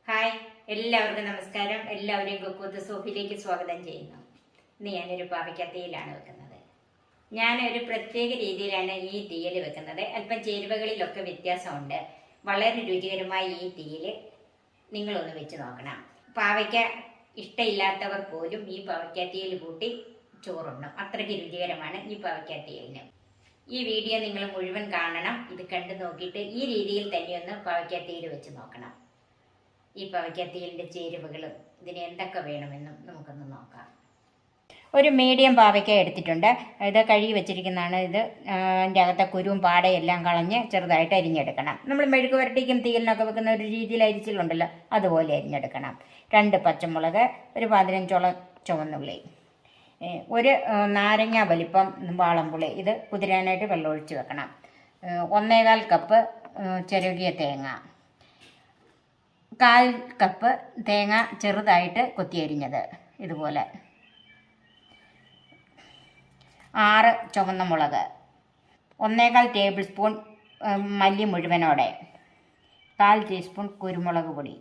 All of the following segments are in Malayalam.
ഹായ്, എല്ലാവർക്കും നമസ്കാരം. എല്ലാവരെയും കുക്കൂത്ത് സോഫിലേക്ക് സ്വാഗതം ചെയ്യുന്നു. ഇന്ന് ഞാനൊരു പാവയ്ക്ക തീയലാണ് വെക്കുന്നത്. ഞാനൊരു പ്രത്യേക രീതിയിലാണ് ഈ തീയൽ വെക്കുന്നത്. അല്പം ചേരുവകളിലൊക്കെ വ്യത്യാസമുണ്ട്. വളരെ രുചികരമായ ഈ തീയൽ നിങ്ങളൊന്ന് വെച്ച് നോക്കണം. പാവയ്ക്ക ഇഷ്ടമില്ലാത്തവർ പോലും ഈ പാവയ്ക്ക തീയൽ കൂട്ടി ചോറുണ്ണും. അത്രയ്ക്ക് രുചികരമാണ് ഈ പാവയ്ക്ക തീയലിന്. ഈ വീഡിയോ നിങ്ങൾ മുഴുവൻ കാണണം. ഇത് കണ്ടു നോക്കിയിട്ട് ഈ രീതിയിൽ തന്നെയൊന്ന് പാവയ്ക്ക തീയൽ വെച്ച് നോക്കണം. ഈ പാവയ്ക്ക തീയലിൻ്റെ ചേരുവകളും ഇതിന് എന്തൊക്കെ വേണമെന്നും നമുക്കൊന്ന് നോക്കാം. ഒരു മീഡിയം പാവയ്ക്ക എടുത്തിട്ടുണ്ട്. ഇത് കഴുകി വെച്ചിരിക്കുന്നതാണ്. അതിൻ്റെ അകത്തെ കുരുവും പാടയും എല്ലാം കളഞ്ഞ് ചെറുതായിട്ട് അരിഞ്ഞെടുക്കണം. നമ്മൾ മെഴുക്ക് വരട്ടിക്കും തീയലിനൊക്കെ വെക്കുന്ന ഒരു രീതിയിൽ അരിച്ചിലുണ്ടല്ലോ, അതുപോലെ അരിഞ്ഞെടുക്കണം. 2 പച്ചമുളക്, ഒരു 15ഓളം ചുവന്നുള്ളി, ഒരു നാരങ്ങ വലിപ്പം വാളംപുളി, ഇത് കുതിരാനായിട്ട് വെള്ളമൊഴിച്ച് വെക്കണം. 1.25 കപ്പ് ചിരകിയ തേങ്ങ, 1/4 കപ്പ് തേങ്ങ ചെറുതായിട്ട് കൊത്തിയരിഞ്ഞത്, ഇതുപോലെ 6 ചുവന്ന മുളക്, 1.25 ടേബിൾ സ്പൂൺ മല്ലി മുഴുവനോടെ, 1/4 ടീസ്പൂൺ കുരുമുളക് പൊടി,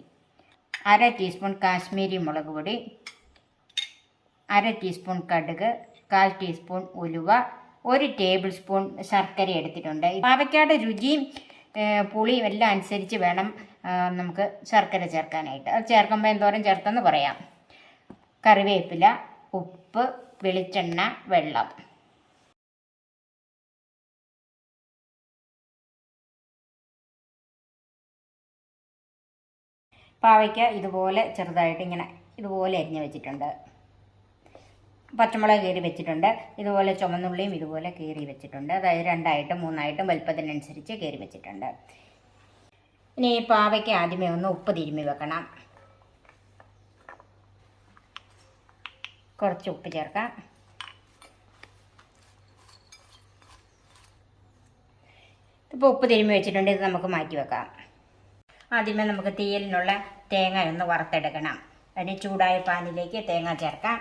1/2 ടീസ്പൂൺ കാശ്മീരി മുളക് പൊടി, 1/2 ടീസ്പൂൺ കടുക്, 1/4 ടീസ്പൂൺ ഉലുവ, 1 ടേബിൾ സ്പൂൺ ശർക്കര എടുത്തിട്ടുണ്ട്. പാവയ്ക്കയുടെ രുചിയും പുളിയും എല്ലാം അനുസരിച്ച് വേണം നമുക്ക് ശർക്കര ചേർക്കാനായിട്ട്. അത് ചേർക്കുമ്പോൾ എന്തോരം ചേർത്തെന്ന് പറയാം. കറിവേപ്പില, ഉപ്പ്, വെളിച്ചെണ്ണ, വെള്ളം. പാവയ്ക്ക ഇതുപോലെ ചെറുതായിട്ട് ഇതുപോലെ അരിഞ്ഞ് വെച്ചിട്ടുണ്ട്. പച്ചമുളക് കീറി വെച്ചിട്ടുണ്ട്. ഇതുപോലെ ചുമന്നുള്ളിയും ഇതുപോലെ കീറി വെച്ചിട്ടുണ്ട്. അതായത് 2ആയിട്ടും 3ആയിട്ടും വലുപ്പത്തിനനുസരിച്ച് കീറി വെച്ചിട്ടുണ്ട്. ഇനി ഈ പാവയ്ക്ക ആദ്യമേ ഒന്ന് ഉപ്പ് തിരുമ്മി വെക്കണം. കുറച്ച് ഉപ്പ് ചേർക്കാം. ഇപ്പോൾ ഉപ്പ് തിരുമ്മി വെച്ചിട്ടുണ്ട്. ഇത് നമുക്ക് മാറ്റി വെക്കാം. ആദ്യമേ നമുക്ക് തീയലിനുള്ള തേങ്ങ ഒന്ന് വറുത്തെടുക്കണം. അതിന് ചൂടായ പാനിലേക്ക് തേങ്ങ ചേർക്കാം.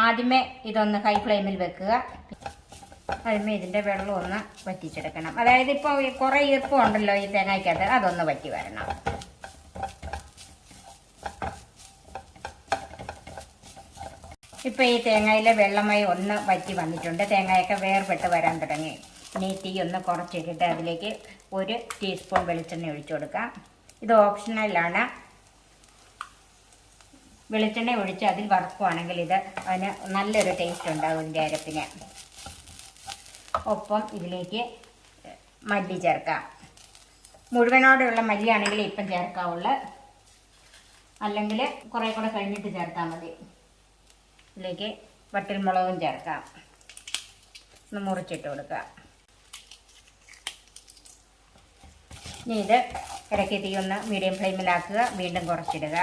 ആദ്യമേ ഇതൊന്ന് ഹൈ ഫ്ലെയിമിൽ വെക്കുക. ആദ്യമേ ഇതിൻ്റെ വെള്ളം ഒന്ന് വറ്റിച്ചെടുക്കണം. അതായത് ഇപ്പോൾ കുറേ ഈർപ്പം ഉണ്ടല്ലോ ഈ തേങ്ങയ്ക്കകത്ത്, അതൊന്ന് വറ്റി വരണം. ഇപ്പോൾ ഈ തേങ്ങയിലെ വെള്ളമായി ഒന്ന് വറ്റി വന്നിട്ടുണ്ട്. തേങ്ങയൊക്കെ വേർപെട്ട് വരാൻ തുടങ്ങി. ഇനി തീ ഒന്ന് കുറച്ചിട്ടിട്ട് അതിലേക്ക് 1 ടീസ്പൂൺ വെളിച്ചെണ്ണ ഒഴിച്ചു കൊടുക്കാം. ഇത് ഓപ്ഷണലാണ്. വെളിച്ചെണ്ണ ഒഴിച്ച് അതിൽ വറുക്കുകയാണെങ്കിൽ അതിന് നല്ലൊരു ടേസ്റ്റ് ഉണ്ടാകും ഇതിൻ്റെ അരപ്പിന്. ഒപ്പം ഇതിലേക്ക് മല്ലി ചേർക്കാം. മുഴുവനോടെയുള്ള മല്ലിയാണെങ്കിൽ ഇപ്പം ചേർക്കാവുള്ളൂ, അല്ലെങ്കിൽ കുറേ കൂടെ കഴിഞ്ഞിട്ട് ചേർത്താൽ മതി. ഇതിലേക്ക് വറ്റൽമുളകും ചേർക്കാം. ഒന്ന് മുറിച്ചിട്ട് കൊടുക്കുക. ഇനി ഇത് ഇടയ്ക്ക് തീ ഒന്ന് മീഡിയം ഫ്ലെയിമിലാക്കുക. വീണ്ടും കുറച്ചിടുക.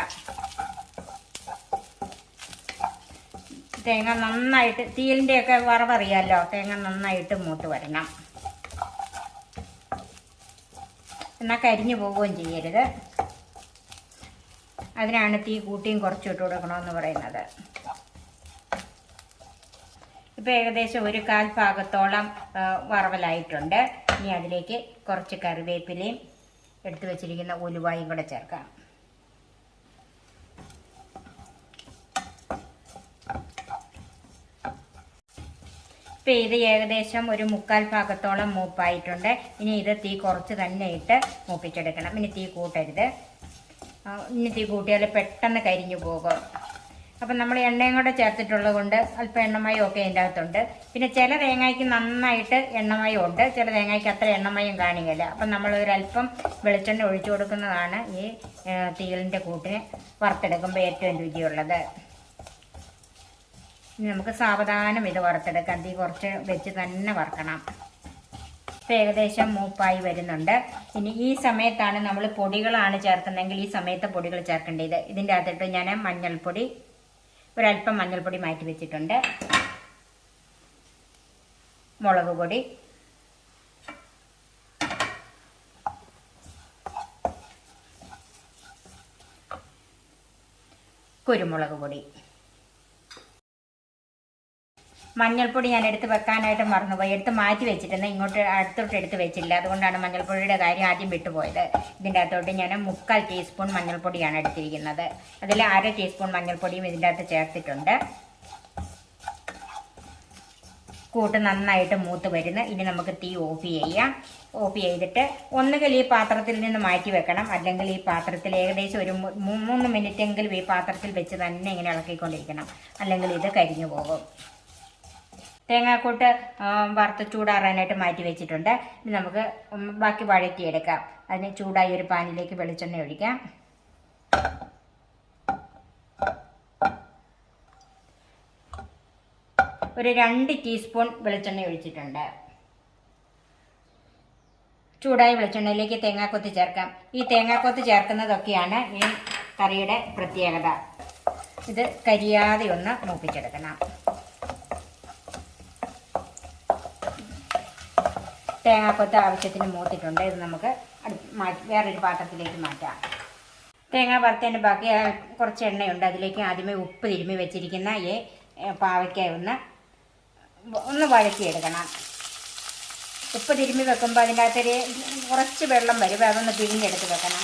തേങ്ങ നന്നായിട്ട്, തീയലിൻ്റെയൊക്കെ വറവറിയാമല്ലോ, തേങ്ങ നന്നായിട്ട് മൂത്ത് വരണം. എന്നാൽ കരിഞ്ഞു പോവുകയും ചെയ്യരുത്. അതിനാണ് തീ കൂട്ടിയും കുറച്ചിട്ട് കൊടുക്കണമെന്ന് പറയുന്നത്. ഇപ്പോൾ ഏകദേശം 1/4 ഭാഗത്തോളം വറവലായിട്ടുണ്ട്. ഇനി അതിലേക്ക് കുറച്ച് കറിവേപ്പിലയും എടുത്തു വെച്ചിരിക്കുന്ന ഉലുവായും കൂടെ ചേർക്കാം. ഇപ്പോൾ ഇത് ഏകദേശം 1/4 ഭാഗത്തോളം മൂപ്പായിട്ടുണ്ട്. ഇനി ഇത് തീ കുറച്ച് തന്നെ ഇട്ട് മൂപ്പിച്ചെടുക്കണം. ഇനി തീ കൂട്ടരുത്. ഇനി തീ കൂട്ടിയാൽ പെട്ടെന്ന് കരിഞ്ഞു പോകും. അപ്പം നമ്മൾ എണ്ണയും കൂടെ ചേർത്തിട്ടുള്ളത് കൊണ്ട് അല്പം എണ്ണമയം ഒക്കെ അതിൻ്റെ അകത്തുണ്ട്. പിന്നെ ചില തേങ്ങയ്ക്ക് നന്നായിട്ട് എണ്ണമയം ഉണ്ട്, ചില തേങ്ങയ്ക്ക് അത്ര എണ്ണമയം കാണില്ല. അപ്പം നമ്മൾ ഒരല്പം വെളിച്ചെണ്ണ ഒഴിച്ചു കൊടുക്കുന്നതാണ് ഈ തീയലിൻ്റെ കൂട്ടിന് വറുത്തെടുക്കുമ്പോൾ ഏറ്റവും രുചിയുള്ളത്. ഇനി നമുക്ക് സാവധാനം ഇത് വറുത്തെടുക്കാം. തീ കുറച്ച് വെച്ച് തന്നെ വറുക്കണം. ഇപ്പം ഏകദേശം മൂപ്പായി വരുന്നുണ്ട്. ഇനി ഈ സമയത്താണ് നമ്മൾ പൊടികളാണ് ചേർക്കുന്നതെങ്കിൽ ഈ സമയത്ത് പൊടികൾ ചേർക്കേണ്ടത്. ഇതിൻ്റെ അകത്തിട്ട് ഞാൻ മഞ്ഞൾപ്പൊടി, ഒരല്പം മഞ്ഞൾപ്പൊടി മാറ്റി വെച്ചിട്ടുണ്ട്, മുളക് പൊടി, കുരുമുളക് പൊടി, മഞ്ഞൾപ്പൊടി ഞാൻ എടുത്ത് വെക്കാനായിട്ട് മറന്നുപോയി, എടുത്ത് മാറ്റി വെച്ചിട്ടുണ്ട്, ഇങ്ങോട്ട് അടുത്തോട്ട് എടുത്ത് വെച്ചില്ല. അതുകൊണ്ടാണ് മഞ്ഞൾപ്പൊടിയുടെ കാര്യം ആദ്യം വിട്ടുപോയത്. ഇതിൻ്റെ അകത്തോട്ട് ഞാൻ 3/4 ടീസ്പൂൺ മഞ്ഞൾപ്പൊടിയാണ് എടുത്തിരിക്കുന്നത്. അതിൽ 1/2 ടീസ്പൂൺ മഞ്ഞൾപ്പൊടിയും ഇതിൻ്റെ അകത്ത് ചേർത്തിട്ടുണ്ട്. കൂട്ട് നന്നായിട്ട് മൂത്ത് വരുന്നു. ഇനി നമുക്ക് തീ ഓഫ് ചെയ്യാം. ഓഫ് ചെയ്തിട്ട് ഒന്നുകിൽ ഈ പാത്രത്തിൽ നിന്ന് മാറ്റി വെക്കണം, അല്ലെങ്കിൽ ഈ പാത്രത്തിൽ ഏകദേശം ഒരു 3 മിനിറ്റെങ്കിലും ഈ പാത്രത്തിൽ വെച്ച് തന്നെ ഇങ്ങനെ ഇളക്കിക്കൊണ്ടിരിക്കണം, അല്ലെങ്കിൽ ഇത് കരിഞ്ഞു പോകും. തേങ്ങാക്കൂട്ട് വറുത്ത് ചൂടാറാനായിട്ട് മാറ്റി വെച്ചിട്ടുണ്ട്. ഇനി നമുക്ക് ബാക്കി വഴറ്റിയെടുക്കാം. അതിന് ചൂടായ ഒരു പാനിലേക്ക് വെളിച്ചെണ്ണ ഒഴിക്കാം. ഒരു 2 ടീസ്പൂൺ വെളിച്ചെണ്ണ ഒഴിച്ചിട്ടുണ്ട്. ചൂടായ വെളിച്ചെണ്ണയിലേക്ക് തേങ്ങാക്കൊത്ത് ചേർക്കാം. ഈ തേങ്ങാക്കൊത്ത് ചേർക്കുന്നതൊക്കെയാണ് ഈ കറിയുടെ പ്രത്യേകത. ഇത് കരിയാതെ ഒന്ന് മൂപ്പിച്ചെടുക്കണം. തേങ്ങാക്കൊത്ത് ആവശ്യത്തിന് മൂത്തിട്ടുണ്ട്. ഇത് നമുക്ക് വേറൊരു പാത്രത്തിലേക്ക് മാറ്റാം. തേങ്ങ വറുത്തതിൻ്റെ ബാക്കി കുറച്ച് എണ്ണയുണ്ട്. അതിലേക്ക് ആദ്യമേ ഉപ്പ് തിരുമ്മി വെച്ചിരിക്കുന്ന ഈ പാവയ്ക്ക ഒന്ന് വഴറ്റിയെടുക്കണം. ഉപ്പ് തിരുമ്മി വെക്കുമ്പോൾ അതിൻ്റെ അകത്തൊരു കുറച്ച് വെള്ളം വരും, അതൊന്ന് പിഴിഞ്ഞെടുത്ത് വെക്കണം.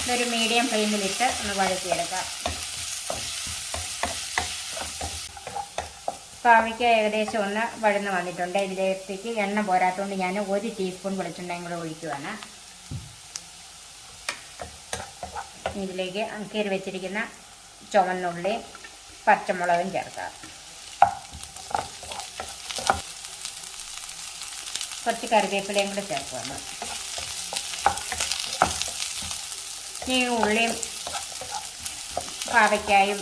ഇതൊരു മീഡിയം ഫ്ലെയിമിലിട്ട് ഒന്ന് വഴറ്റിയെടുക്കാം. പാവയ്ക്ക ഏകദേശം ഒന്ന് വഴന്ന് വന്നിട്ടുണ്ട്. ഇതിലേക്ക് എണ്ണ പോരാത്തതുകൊണ്ട് ഞാൻ 1 ടീസ്പൂൺ വെളിച്ചെണ്ണയും കൂടെ ഒഴിക്കുകയാണ്. ഇതിലേക്ക് കീറി വെച്ചിരിക്കുന്ന ചുവന്നുള്ളി പച്ചമുളകും ചേർക്കാം. കുറച്ച് കറിവേപ്പിലയും കൂടെ ചേർക്കുകയാണ്. ഈ ഉള്ളിയും പാവയ്ക്കായും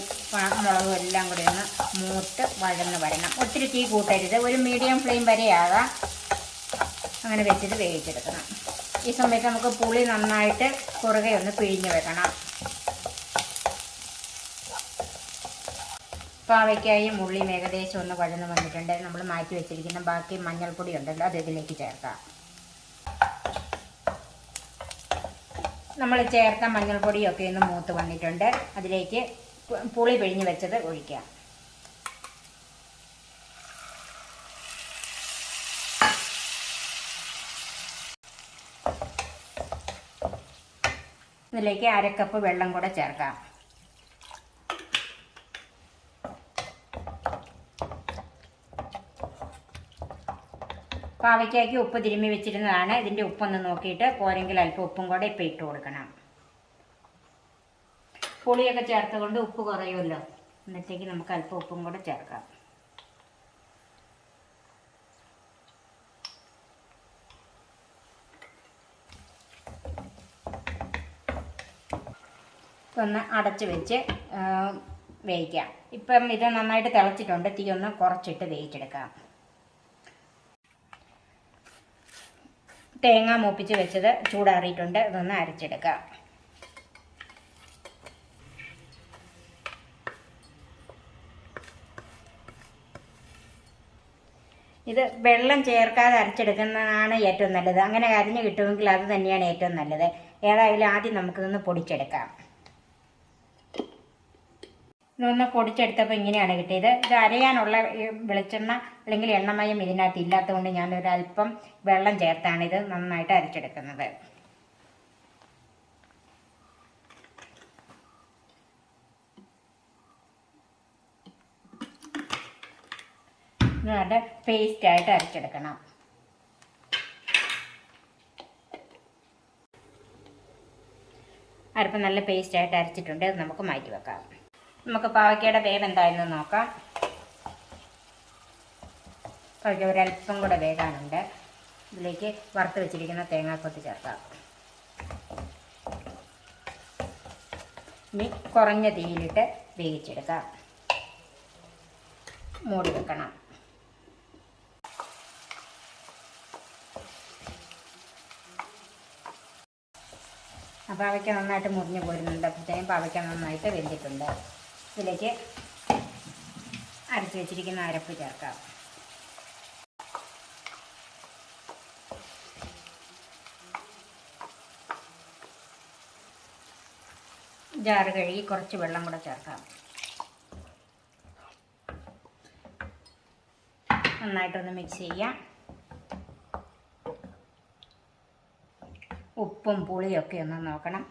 മുളകും എല്ലാം കൂടി ഒന്ന് മൂത്ത് വഴന്ന് വരണം. ഒത്തിരി തീ കൂട്ടരുത്, ഒരു മീഡിയം ഫ്ലെയിം വരെയാകാം. അങ്ങനെ വെച്ചിട്ട് വേവിച്ചെടുക്കണം. ഈ സമയത്ത് നമുക്ക് പുളി നന്നായിട്ട് കുറുകെ ഒന്ന് പിഴിഞ്ഞ് വെക്കണം. പാവയ്ക്കായും ഉള്ളിയും ഏകദേശം ഒന്ന് വഴന്ന് വന്നിട്ടുണ്ട്. നമ്മൾ മാറ്റി വെച്ചിരിക്കുന്ന ബാക്കി മഞ്ഞൾപ്പൊടി ഉണ്ടല്ലോ, അത് ഇതിലേക്ക് ചേർക്കാം. നമ്മൾ ചേർത്ത മഞ്ഞൾപ്പൊടിയൊക്കെ ഒന്ന് മൂത്ത് വന്നിട്ടുണ്ട്. അതിലേക്ക് പുളി പിഴിഞ്ഞ് വെച്ചത് ഒഴിക്കാം. ഇതിലേക്ക് 1/2 കപ്പ് വെള്ളം കൂടെ ചേർക്കാം. പാവയ്ക്കായ്ക്ക് ഉപ്പ് തിരുമ്മി വെച്ചിരുന്നതാണ്. ഇതിൻ്റെ ഉപ്പൊന്ന് നോക്കിയിട്ട് പോരെങ്കിൽ അല്പം ഉപ്പും കൂടെ ഇപ്പം ഇട്ട് കൊടുക്കണം. പുളിയൊക്കെ ചേർത്തുകൊണ്ട് ഉപ്പ് കുറയുമല്ലോ, എന്നിട്ടേക്ക് നമുക്ക് അല്പം ഉപ്പും കൂടെ ചേർക്കാം. ഒന്ന് അടച്ച് വെച്ച് വേവിക്കാം. ഇപ്പം ഇത് നന്നായിട്ട് തിളച്ചിട്ടുണ്ട്. തീ ഒന്ന് കുറച്ചിട്ട് വേവിച്ചെടുക്കാം. തേങ്ങ മൂപ്പിച്ച് വെച്ചത് ചൂടാറിയിട്ടുണ്ട്. ഇതൊന്ന് അരച്ചെടുക്കാം. ഇത് വെള്ളം ചേർക്കാതെ അരച്ചെടുക്കുന്നതാണ് ഏറ്റവും നല്ലത്. അങ്ങനെ അരിഞ്ഞ് കിട്ടുമെങ്കിൽ അത് തന്നെയാണ് ഏറ്റവും നല്ലത്. ഏതായാലും ആദ്യം നമുക്കിതൊന്ന് പൊടിച്ചെടുക്കാം. ഇതൊന്ന് പൊടിച്ചെടുത്തപ്പോൾ ഇങ്ങനെയാണ് കിട്ടിയത്. ഇത് അരയാനുള്ള വെളിച്ചെണ്ണ അല്ലെങ്കിൽ എണ്ണമയം ഇതിനകത്ത് ഇല്ലാത്തതുകൊണ്ട് ഞാനൊരല്പം വെള്ളം ചേർത്താണ് ഇത് നന്നായിട്ട് അരച്ചെടുക്കുന്നത്. എന്നിട്ട് പേസ്റ്റായിട്ട് അരച്ചെടുക്കണം. അരപ്പം നല്ല പേസ്റ്റായിട്ട് അരച്ചിട്ടുണ്ട്. അത് നമുക്ക് മാറ്റി വെക്കാം. നമുക്ക് പാവയ്ക്കയുടെ വേവ് എന്തായെന്ന് നോക്കാം. പാവയ്ക്ക ഒരല്പം കൂടെ വേകാനുണ്ട്. ഇതിലേക്ക് വറുത്ത് വെച്ചിരിക്കുന്ന തേങ്ങാക്കൊത്ത് ചേർക്കാം. ഇനി കുറഞ്ഞ തീയിലിട്ട് വേവിച്ചെടുക്കാം. മൂടി വെക്കണം. പാവയ്ക്ക നന്നായിട്ട് മുറിഞ്ഞ് പോരുന്നുണ്ട്. അപ്പോഴത്തേക്കും പാവയ്ക്ക നന്നായിട്ട് വെന്തിട്ടുണ്ട്. ഇതിലേക്ക് അരച്ച് വെച്ചിരിക്കുന്ന അരപ്പ് ചേർക്കാം. ജാറ് കഴുകി കുറച്ച് വെള്ളം കൂടെ ചേർക്കാം. നന്നായിട്ടൊന്ന് മിക്സ് ചെയ്യാം. ഉപ്പും പുളിയൊക്കെ ഒന്ന് നോക്കണം.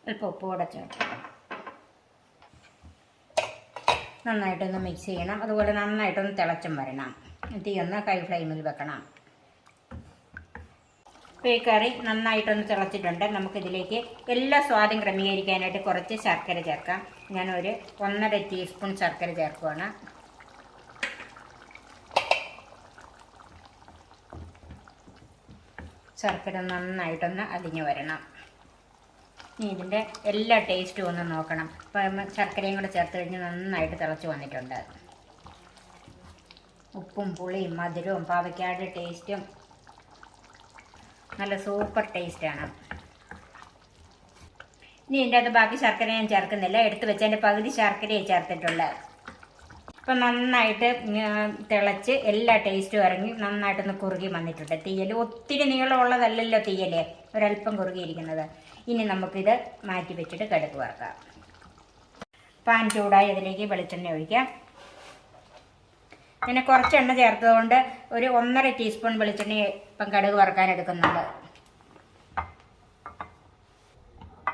അല്പം ഉപ്പ് കൂടെ ചേർക്കാം. നന്നായിട്ടൊന്ന് മിക്സ് ചെയ്യണം. അതുപോലെ നന്നായിട്ടൊന്ന് തിളച്ചും വരണം. തീ ഒന്ന് ഹൈ ഫ്ലെയിമിൽ വെക്കണം. ഇപ്പോൾ ഈ കറി നന്നായിട്ടൊന്ന് തിളച്ചിട്ടുണ്ട്. നമുക്കിതിലേക്ക് എല്ലാ സ്വാദും ക്രമീകരിക്കാനായിട്ട് കുറച്ച് ശർക്കര ചേർക്കാം. ഞാനൊരു 1.5 ടീസ്പൂൺ ശർക്കര ചേർക്കുകയാണ്. ശർക്കര നന്നായിട്ടൊന്ന് അലിഞ്ഞു വരണം. ഇനി ഇതിൻ്റെ എല്ലാ ടേസ്റ്റും ഒന്ന് നോക്കണം. ഇപ്പം ശർക്കരയും കൂടെ ചേർത്ത് കഴിഞ്ഞ് നന്നായിട്ട് തിളച്ച് വന്നിട്ടുണ്ട്. ഉപ്പും പുളിയും മധുരവും പാവയ്ക്കാട് ടേസ്റ്റും നല്ല സൂപ്പർ ടേസ്റ്റാണ്. ഇനി ഇതിൻ്റെ അകത്ത് ബാക്കി ശർക്കര ഞാൻ ചേർക്കുന്നില്ല. എടുത്ത് വെച്ചതിൻ്റെ പകുതി ശർക്കരയെ ചേർത്തിട്ടുള്ളത്. ഇപ്പം നന്നായിട്ട് തിളച്ച് എല്ലാ ടേസ്റ്റും ഇറങ്ങി നന്നായിട്ടൊന്ന് കുറുകി വന്നിട്ടുണ്ട്. തീയൽ ഒത്തിരി നീളമുള്ളതല്ലല്ലോ തീയൽ, ഒരല്പം കുറുകിയിരിക്കുന്നത്. ഇനി നമുക്കിത് മാറ്റി വെച്ചിട്ട് കടുക് വറുക്കാം. പാൻ ചൂടായി അതിലേക്ക് വെളിച്ചെണ്ണ ഒഴിക്കാം. പിന്നെ കുറച്ച് എണ്ണ ചേർത്തതുകൊണ്ട് ഒരു 1.5 ടീസ്പൂൺ വെളിച്ചെണ്ണ ഇപ്പം കടുക് വറുക്കാൻ എടുക്കുന്നുണ്ട്.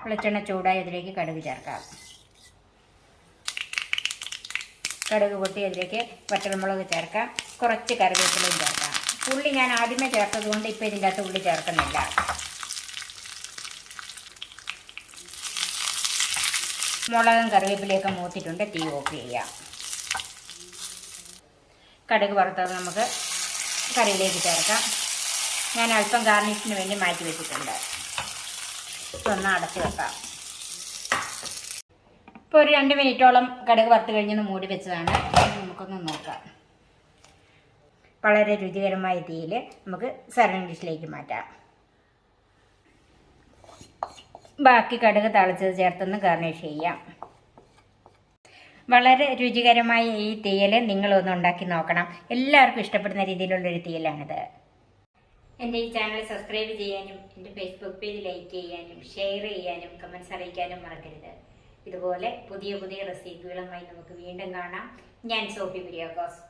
വെളിച്ചെണ്ണ ചൂടായി അതിലേക്ക് കടുക് ചേർക്കാം. കടുക് പൊട്ടി അതിലേക്ക് വറ്റൽമുളക് ചേർക്കാം. കുറച്ച് കറിവേപ്പിലയും ചേർക്കാം. ഉള്ളി ഞാൻ ആദ്യമേ ചേർത്തതുകൊണ്ട് ഇപ്പോൾ ഇതിൻ്റെ അകത്ത് ഉള്ളി ചേർക്കുന്നില്ല. മുളകും കറിവേപ്പിലയൊക്കെ മൂത്തിട്ടുണ്ട്. തീ ഓഫ് ചെയ്യാം. കടുക് വറുത്തത് നമുക്ക് കറിയിലേക്ക് ചേർക്കാം. ഞാൻ അല്പം ഗാർണിഷിന് വേണ്ടി മാറ്റി വെച്ചിട്ടുണ്ട്. ഇതൊന്ന് അടച്ച് വെക്കാം. ഇപ്പോൾ ഒരു 2 മിനിറ്റോളം കടുക് വറുത്ത് കഴിഞ്ഞൊന്ന് മൂടി വെച്ചതാണ്. നമുക്കൊന്ന് നോക്കാം. വളരെ രുചികരമായ തീയിൽ നമുക്ക് സർവിംഗ് ഡിഷിലേക്ക് മാറ്റാം. ബാക്കി കടുക് തളിച്ചത് ചേർത്തൊന്ന് ഗാർണിഷ് ചെയ്യാം. വളരെ രുചികരമായ ഈ തീയൽ നിങ്ങളൊന്ന് ഉണ്ടാക്കി നോക്കണം. എല്ലാവർക്കും ഇഷ്ടപ്പെടുന്ന രീതിയിലുള്ളൊരു തീയലാണിത്. എൻ്റെ ഈ ചാനൽ സബ്സ്ക്രൈബ് ചെയ്യാനും എൻ്റെ ഫേസ്ബുക്ക് പേജ് ലൈക്ക് ചെയ്യാനും ഷെയർ ചെയ്യാനും കമൻസ് അറിയിക്കാനും മറക്കരുത്. ഇതുപോലെ പുതിയ പുതിയ റെസിപ്പികളുമായി നമുക്ക് വീണ്ടും കാണാം. ഞാൻ സോഫി കുര്യാക്കോസ്.